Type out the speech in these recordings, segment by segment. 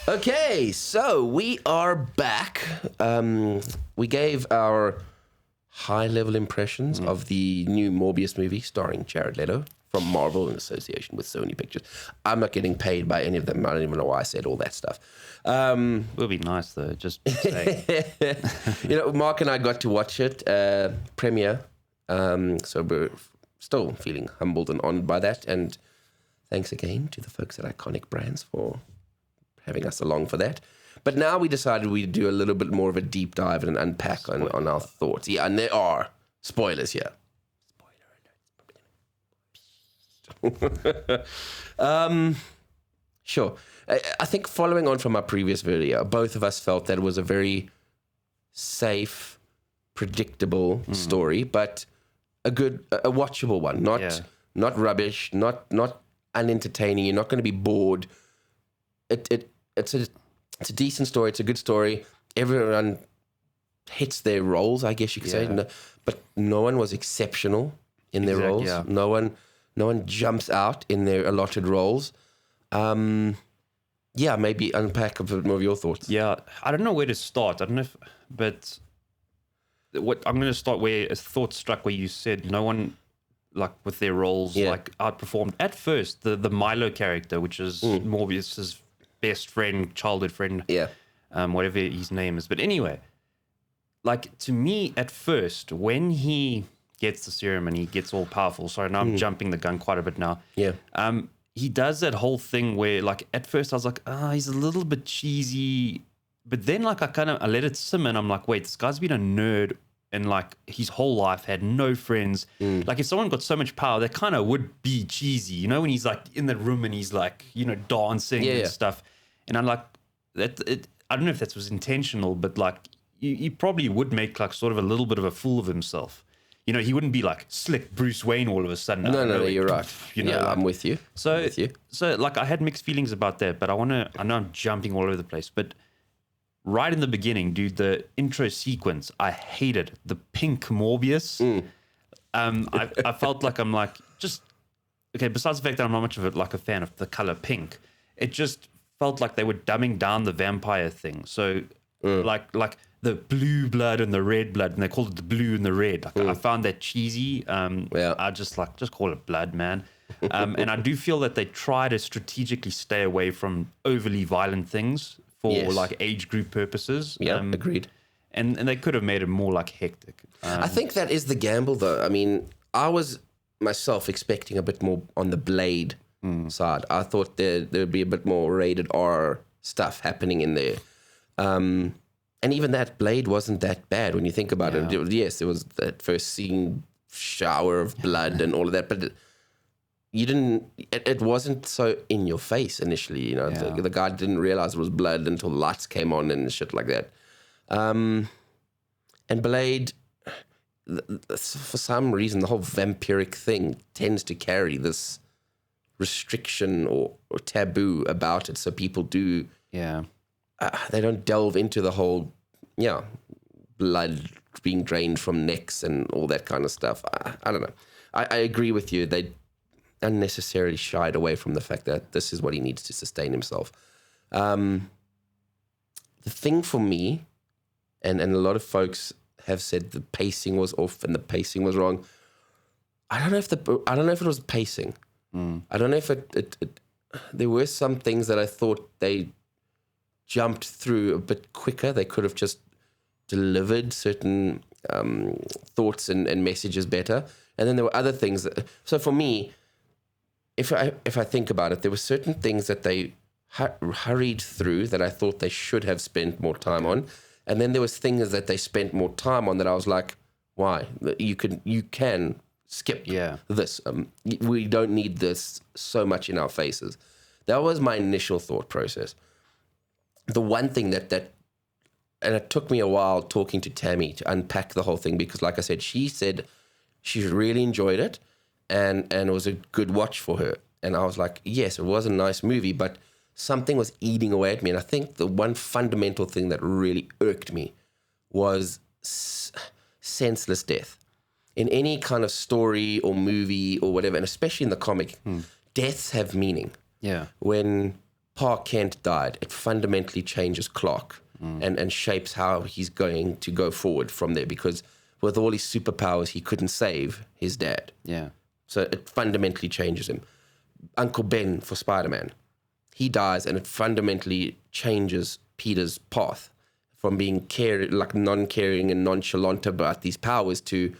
Okay, so we are back. We gave our high-level impressions of the new Morbius movie starring Jared Leto from Marvel in association with Sony Pictures. I'm not getting paid by any of them. I don't even know why I said all that stuff. It would be nice though, just say. Mark and I got to watch it premiere, so we're still feeling humbled and honored by that. And thanks again to the folks at Iconique Brands for having us along for that. But now we decided we'd do a little bit more of a deep dive and unpack on our thoughts. Yeah, and there are spoilers here. Spoiler alert. Sure. I think following on from our previous video, both of us felt that it was a very safe, predictable story, but a watchable one. Not rubbish, not unentertaining. You're not going to be bored. It's a decent story. It's a good story. Everyone hits their roles, I guess you could say. No, but no one was exceptional in their roles. Yeah. No one jumps out in their allotted roles. Maybe unpack a bit more of your thoughts. Yeah, I don't know where to start. I don't know but what I'm going to start where a thought struck where you said no one, like with their roles, like outperformed. At first, the Milo character, which is Morbius's best friend, childhood friend, whatever his name is. But anyway, like to me at first, when he gets the serum and he gets all powerful, sorry, now I'm jumping the gun quite a bit now. Yeah. He does that whole thing where like at first I was like, he's a little bit cheesy. But then like I let it simmer and I'm like, wait, this guy's been a nerd and like his whole life had no friends. Like if someone got so much power, that kind of would be cheesy, when he's like in the room and he's like, dancing and stuff. And I'm like, I don't know if that was intentional, but like he probably would make like sort of a little bit of a fool of himself. He wouldn't be like slick Bruce Wayne all of a sudden. No, you're right. I'm with you. So like I had mixed feelings about that, but I know I'm jumping all over the place, but right in the beginning, dude, the intro sequence, I hated the pink Morbius. I felt like I'm like, just, okay, besides the fact that I'm not much of a fan of the color pink, it just felt like they were dumbing down the vampire thing. So like the blue blood and the red blood, and they called it the blue and the red. Like I found that cheesy. I just call it blood, man. And I do feel that they try to strategically stay away from overly violent things for like age group purposes. Yeah, agreed. And they could have made it more like hectic. I think that is the gamble, though. I mean, I was myself expecting a bit more on the Blade side. I thought there'd be a bit more rated R stuff happening in there. And even that Blade wasn't that bad when you think about it. Yes, there was that first scene, shower of blood and all of that, but it wasn't so in your face initially. The guy didn't realize it was blood until lights came on and shit like that. And Blade, for some reason, the whole vampiric thing tends to carry this restriction or taboo about it. So people do, they don't delve into the whole, blood being drained from necks and all that kind of stuff. I don't know. I agree with you. They unnecessarily shied away from the fact that this is what he needs to sustain himself. The thing for me, and a lot of folks have said the pacing was off and the pacing was wrong. I don't know if it was pacing. I don't know if it there were some things that I thought they jumped through a bit quicker. They could have just delivered certain thoughts and messages better. And then there were other things that, so for me, if I think about it, there were certain things that they hurried through that I thought they should have spent more time on. And then there was things that they spent more time on that I was like, why? You can skip this. We don't need this so much in our faces. That was my initial thought process. The one thing that and it took me a while talking to Tammy to unpack the whole thing, because like I said, she said she really enjoyed it and it was a good watch for her. And I was like, yes, it was a nice movie, but something was eating away at me. And I think the one fundamental thing that really irked me was senseless death. In any kind of story or movie or whatever, and especially in the comic, deaths have meaning. Yeah. When Pa Kent died, it fundamentally changes Clark and shapes how he's going to go forward from there, because with all his superpowers, he couldn't save his dad. Yeah. So it fundamentally changes him. Uncle Ben for Spider-Man, he dies, and it fundamentally changes Peter's path from being non-caring and nonchalant about these powers to,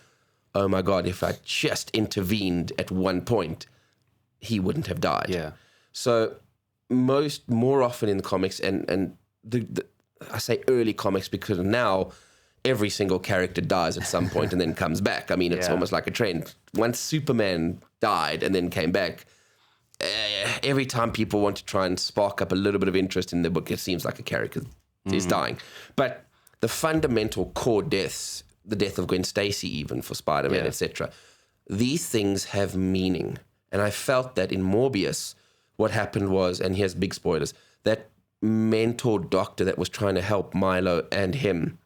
oh my God, if I just intervened at one point, he wouldn't have died. Yeah. So more often in the comics, and I say early comics because now every single character dies at some point and then comes back. I mean, it's almost like a trend. Once Superman died and then came back, every time people want to try and spark up a little bit of interest in the book, it seems like a character is dying. But the fundamental core deaths, the death of Gwen Stacy even for Spider-Man, etc., these things have meaning. And I felt that in Morbius, what happened was, and here's big spoilers, that mentor doctor that was trying to help Milo and him,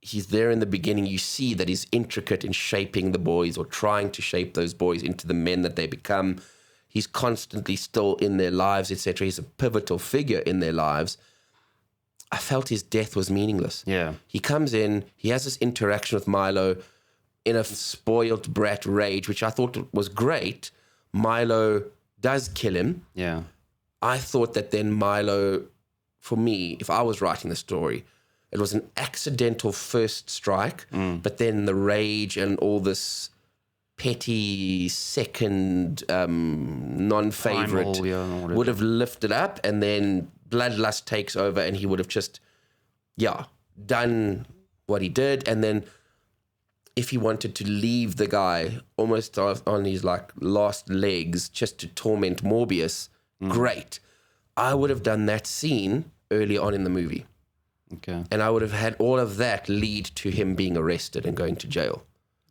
he's there in the beginning. You see that he's intricate in shaping the boys or trying to shape those boys into the men that they become. He's constantly still in their lives, etc. He's a pivotal figure in their lives. I felt his death was meaningless. Yeah. He comes in, he has this interaction with Milo in a spoiled brat rage, which I thought was great. Milo does kill him. Yeah. I thought that then Milo, for me, if I was writing the story, it was an accidental first strike, but then the rage and all this petty second non-favorite would have lifted up, and then bloodlust takes over, and he would have just, done what he did. And then if he wanted to leave the guy almost on his last legs just to torment Morbius, great. I would have done that scene early on in the movie. Okay. And I would have had all of that lead to him being arrested and going to jail.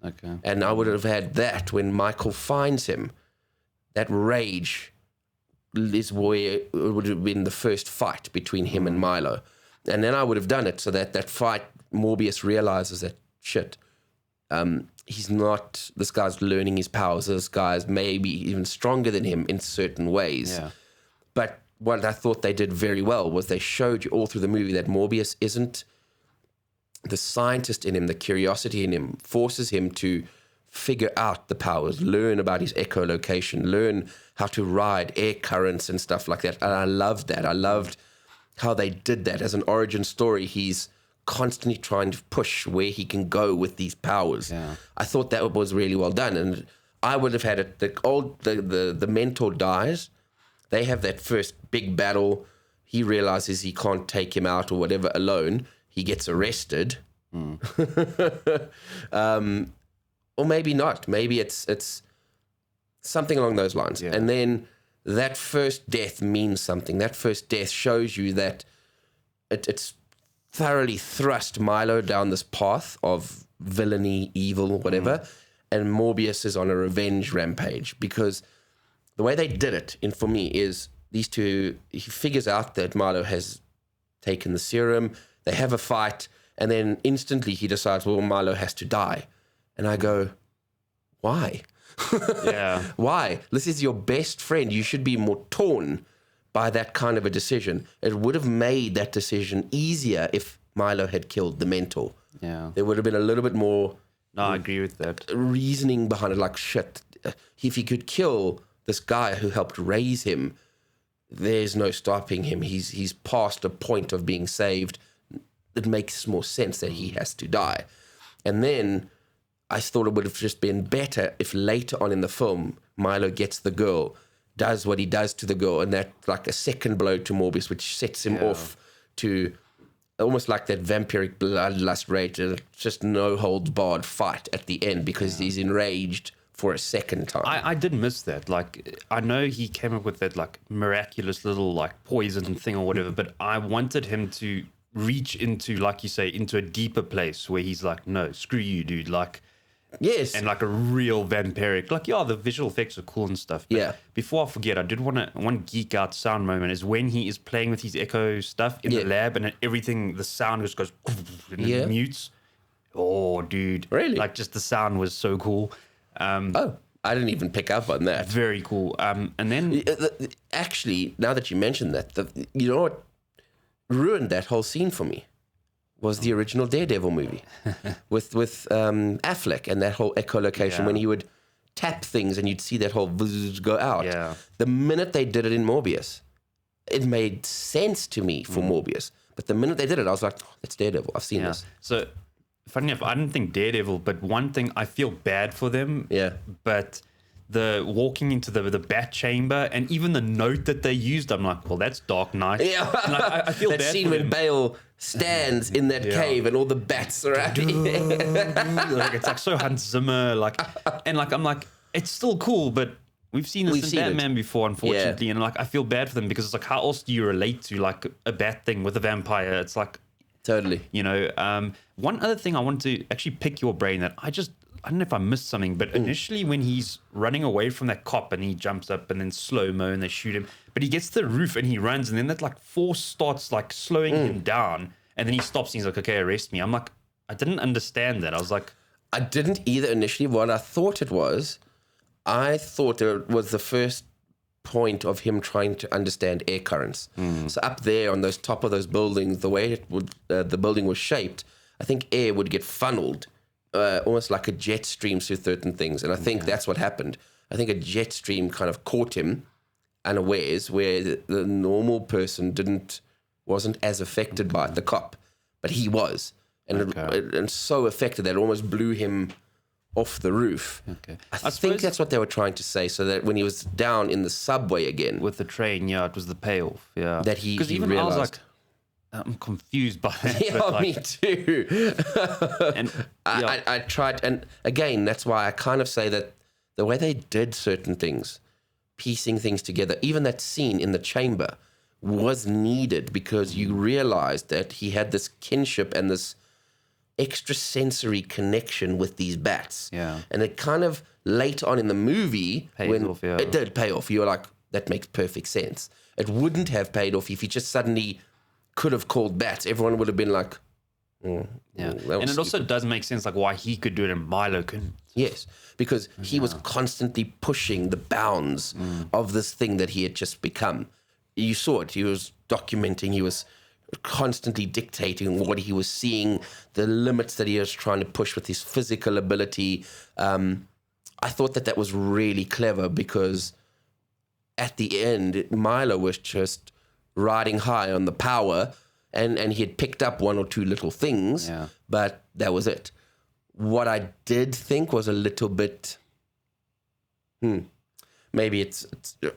Okay. And I would have had that when Michael finds him. That rage is where it would have been the first fight between him and Milo. And then I would have done it so that fight, Morbius realizes that, shit, this guy's learning his powers. This guy's maybe even stronger than him in certain ways. Yeah. But what I thought they did very well was they showed you all through the movie that Morbius isn't the scientist in him, the curiosity in him forces him to figure out the powers, learn about his echolocation, learn how to ride air currents and stuff like that. And I loved that. I loved how they did that as an origin story. He's constantly trying to push where he can go with these powers. Yeah. I thought that was really well done. And I would have had it, the mentor dies. They have that first big battle. He realizes he can't take him out or whatever alone. He gets arrested. Or maybe not. Maybe it's something along those lines. Yeah. And then that first death means something. That first death shows you that it's thoroughly thrust Milo down this path of villainy, evil, whatever. And Morbius is on a revenge rampage, because the way they did it, for me, is these two, he figures out that Milo has taken the serum. They have a fight, and then instantly he decides, well, Milo has to die. And I go, why? Yeah. Why? This is your best friend. You should be more torn by that kind of a decision. It would have made that decision easier if Milo had killed the mentor. Yeah. There would have been a little bit more... No, I agree with that. Reasoning behind it, like, shit, if he could kill this guy who helped raise him, there's no stopping him. He's past a point of being saved. It makes more sense that he has to die. And then I thought it would have just been better if later on in the film, Milo gets the girl, does what he does to the girl, and that like a second blow to Morbius, which sets him off to almost like that vampiric bloodlust rage, just no holds barred fight at the end, because he's enraged for a second time. I did miss that. Like, I know he came up with that like miraculous little like poison thing or whatever, but I wanted him to reach into, like you say, into a deeper place where he's like, no, screw you, dude. Like, yes. And like a real vampiric, like, the visual effects are cool and stuff. But before I forget, I did one geek out sound moment is when he is playing with his echo stuff in the lab, and everything, the sound just goes and it mutes. Oh, dude. Really? Like, just the sound was so cool. I didn't even pick up on that. Very cool. And then Actually, now that you mentioned that, you know what ruined that whole scene for me was the original Daredevil movie with Affleck and that whole echolocation when he would tap things and you'd see that whole go out. Yeah. The minute they did it in Morbius, it made sense to me for Morbius. But the minute they did it, I was like, oh, that's Daredevil. I've seen this. So, funny enough, I didn't think Daredevil, but one thing, I feel bad for them. Yeah. But the walking into the bat chamber and even the note that they used, I'm like, well, that's Dark Knight. Yeah. Like, I feel that bad scene for when them. Bale stands in that cave and all the bats surround him. Like, it's like so Hans Zimmer, like, and like I'm like, it's still cool, but we've seen this in Batman before, unfortunately, and like I feel bad for them because it's like, how else do you relate to like a bat thing with a vampire? It's like, Totally. you know. One other thing I wanted to actually pick your brain that I don't know if I missed something, but initially when he's running away from that cop and he jumps up and then slow-mo and they shoot him, but he gets to the roof and he runs and then that like force starts like slowing him down and then he stops and he's like, okay, arrest me. I'm like, I didn't understand that. I was like, I didn't either initially. What I thought it was the first point of him trying to understand air currents. So up there on those top of those buildings, the way the building was shaped, I think air would get funneled almost like a jet stream through certain things. And I think that's what happened. I think a jet stream kind of caught him unawares where the normal person wasn't as affected by it, the cop, but he was. And so affected that it almost blew him off the roof. okay. I think that's what they were trying to say, so that when he was down in the subway again, with the train, it was the payoff. Yeah. that he even realized. I was like, I'm confused by that. Yeah, but, like, me too. and I tried, and again, that's why I kind of say that the way they did certain things, piecing things together, even that scene in the chamber was needed because you realized that he had this kinship and this extrasensory connection with these bats. Yeah. And it kind of late on in the movie, it did pay off. You were like, that makes perfect sense. It wouldn't have paid off if he just suddenly could have called bats. Everyone would have been like, and it also does make sense like why he could do it and Milo couldn't. yes, because he was constantly pushing the bounds of this thing that he had just become. You saw it. He was documenting. He was constantly dictating what he was seeing, the limits that he was trying to push with his physical ability. I thought that was really clever because at the end, Milo was just riding high on the power and he had picked up one or two little things, but that was it. What I did think was a little bit, maybe it's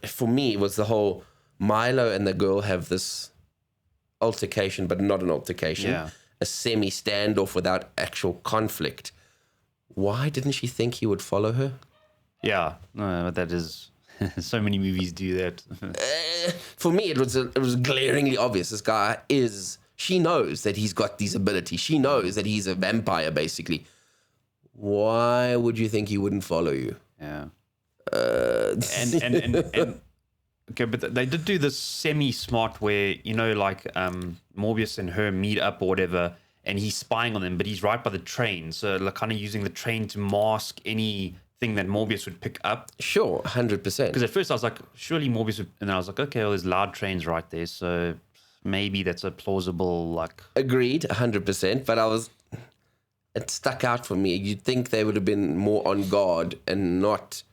for me, it was the whole Milo and the girl have this altercation, but not an altercation, a semi-standoff without actual conflict. Why didn't she think he would follow her? Yeah, no, that is... so many movies do that. For me, it was glaringly obvious. This guy she knows that he's got these abilities. She knows that he's a vampire, basically. Why would you think he wouldn't follow you? Yeah. And okay, but they did do this semi-smart where, you know, like Morbius and her meet up or whatever, and he's spying on them, but he's right by the train. So like kind of using the train to mask anything that Morbius would pick up. Sure, 100%. Because at first I was like, surely Morbius would, and then I was like, okay, well, there's loud trains right there, so maybe that's a plausible, like... Agreed, 100%, but it stuck out for me. You'd think they would have been more on guard and not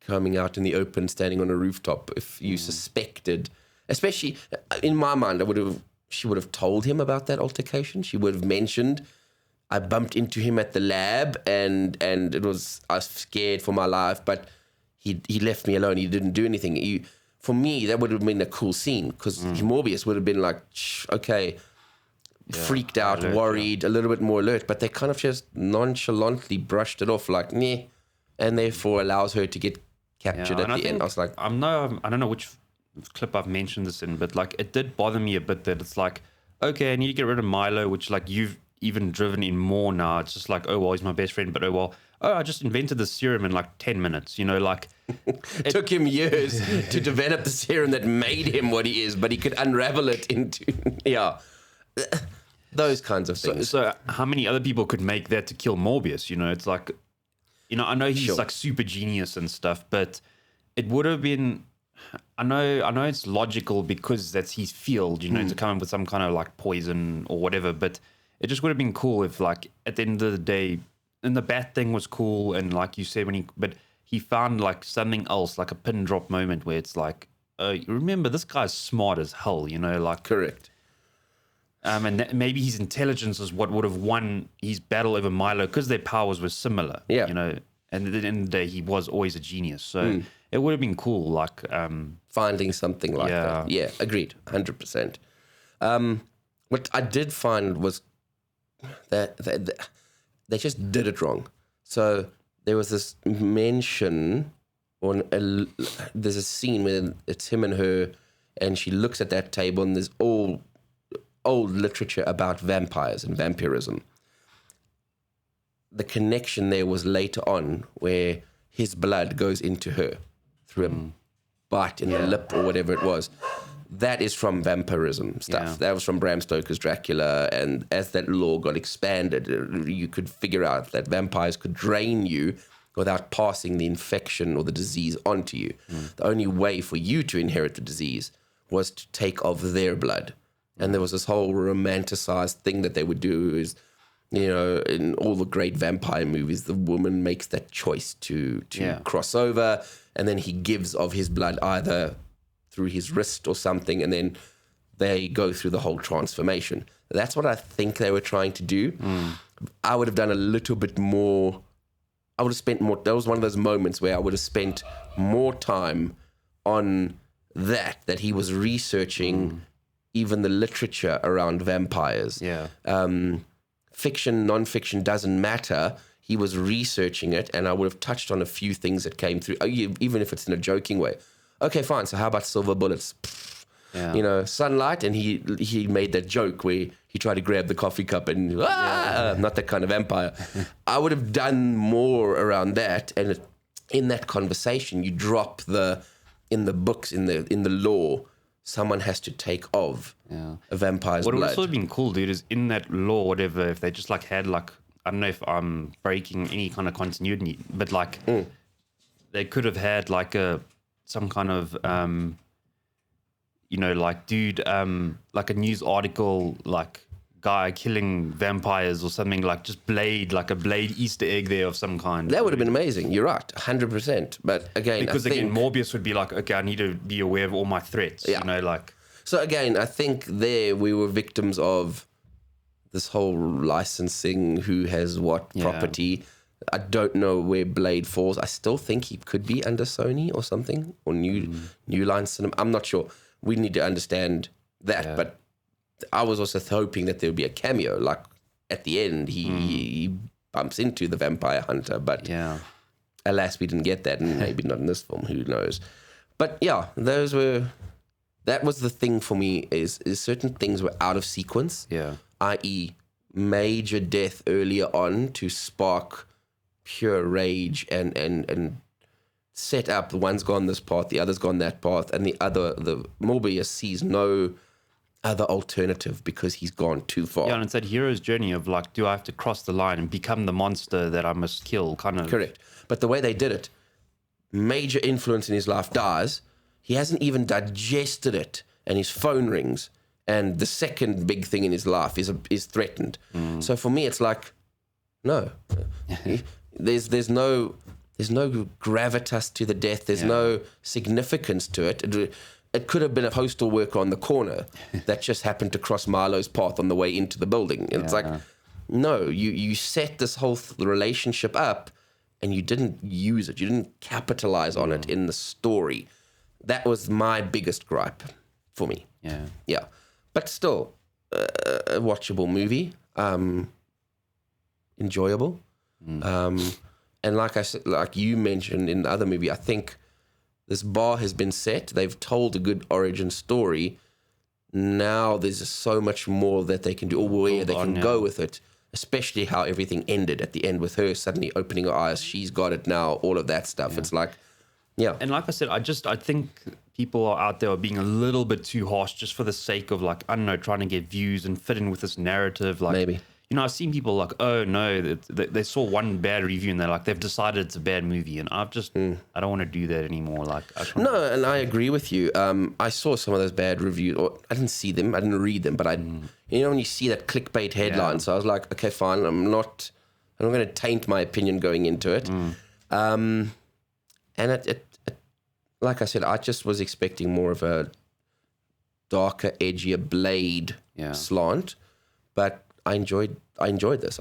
coming out in the open, standing on a rooftop if you suspected, especially in my mind, she would have told him about that altercation. She would have mentioned, I bumped into him at the lab and I was scared for my life, but he left me alone. He didn't do anything. For me, that would have been a cool scene because Morbius would have been like, okay, freaked out, worried, a little bit more alert, but they kind of just nonchalantly brushed it off like, meh, and therefore allows her to get captured at the end. I was like, I don't know which clip I've mentioned this in, but like it did bother me a bit that it's like, okay, I need to get rid of Milo, which like you've even driven in more now. It's just like, oh well, he's my best friend, but I just invented the serum in like 10 minutes, you know, like it took him years to develop the serum that made him what he is, but he could unravel it into those kinds of things. So how many other people could make that to kill Morbius? You know, it's like You know, I know he's like super genius and stuff, but it would have been. I know it's logical because that's his field, you know, to come up with some kind of like poison or whatever. But it just would have been cool if, like, at the end of the day, and the bat thing was cool, and like you said, but he found like something else, like a pin drop moment where it's like, remember, this guy's smart as hell, you know, like. Correct. And maybe his intelligence is what would have won his battle over Milo because their powers were similar. Yeah. You know, and at the end of the day, he was always a genius. So it would have been cool, like finding something like that. Yeah, agreed, 100%. What I did find was that they just did it wrong. So there was this mention there's a scene where it's him and her, and she looks at that table, and there's all old literature about vampires and vampirism. The connection there was later on where his blood goes into her through a bite in the lip or whatever it was. That is from vampirism stuff. Yeah. That was from Bram Stoker's Dracula. And as that lore got expanded, you could figure out that vampires could drain you without passing the infection or the disease onto you. The only way for you to inherit the disease was to take of their blood. And there was this whole romanticized thing that they would do is, you know, in all the great vampire movies, the woman makes that choice to cross over, and then he gives of his blood either through his wrist or something, and then they go through the whole transformation. That's what I think they were trying to do. I would have done a little bit more. I would have spent more. That was one of those moments where I would have spent more time on that he was researching even the literature around vampires. Yeah. Fiction, non-fiction doesn't matter. He was researching it, and I would have touched on a few things that came through, even if it's in a joking way. Okay, fine. So how about silver bullets? Yeah. You know, sunlight, and he made that joke where he tried to grab the coffee cup and not that kind of vampire. I would have done more around that, and in that conversation, you drop in the books, in the lore, someone has to take of a vampire's blood. What would also have been cool, dude, is in that law, whatever, if they just like had like, I don't know if I'm breaking any kind of continuity, but like they could have had like some kind of you know, like dude, like a news article, like guy killing vampires or something, like just like a Blade Easter egg there of some kind. That would have been amazing. You're right, 100%. But again, because again, Morbius would be like, okay, I need to be aware of all my threats. You know, like. So again, I think there we were victims of this whole licensing, who has what property. I don't know where Blade falls. I still think he could be under Sony or something, or New Line Cinema. I'm not sure. We need to understand that, but I was also hoping that there would be a cameo, like at the end he bumps into the vampire hunter, but alas, we didn't get that, and maybe not in this film, who knows. But yeah, that was the thing for me, is certain things were out of sequence, i.e. major death earlier on to spark pure rage and set up, the one's gone this path, the other's gone that path, and the Morbius sees no other alternative because he's gone too far. Yeah, and it's that hero's journey of like, do I have to cross the line and become the monster that I must kill, kind of. Correct. But the way they did it, major influence in his life dies, he hasn't even digested it, and his phone rings, and the second big thing in his life is threatened. So for me, it's like, no. There's no gravitas to the death. There's no significance to it. It could have been a postal worker on the corner that just happened to cross Milo's path on the way into the building. And it's like, no, you set this whole relationship up and you didn't use it. You didn't capitalize on it in the story. That was my biggest gripe for me. Yeah. But still, a watchable movie. Enjoyable. And like I said, like you mentioned in the other movie, I think this bar has been set. They've told a good origin story. Now there's just so much more that they can do, or where they can go with it, especially how everything ended at the end with her suddenly opening her eyes. She's got it now, all of that stuff. It's like, And like I said, I think people are out there are being a little bit too harsh just for the sake of, like, I don't know, trying to get views and fit in with this narrative. Like, maybe. I've seen people like, oh no, they saw one bad review and they've decided it's a bad movie, and I don't want to do that anymore. Like, no, and I agree with you. I saw some of those bad reviews, or I didn't see them, I didn't read them, but when you see that clickbait headline, so I was like, okay, fine, I'm not going to taint my opinion going into it. And it, like I said, I just was expecting more of a darker, edgier Blade slant, but I enjoyed this.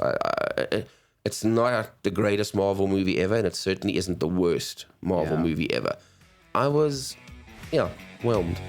It's not the greatest Marvel movie ever, and it certainly isn't the worst Marvel movie ever. I was, whelmed.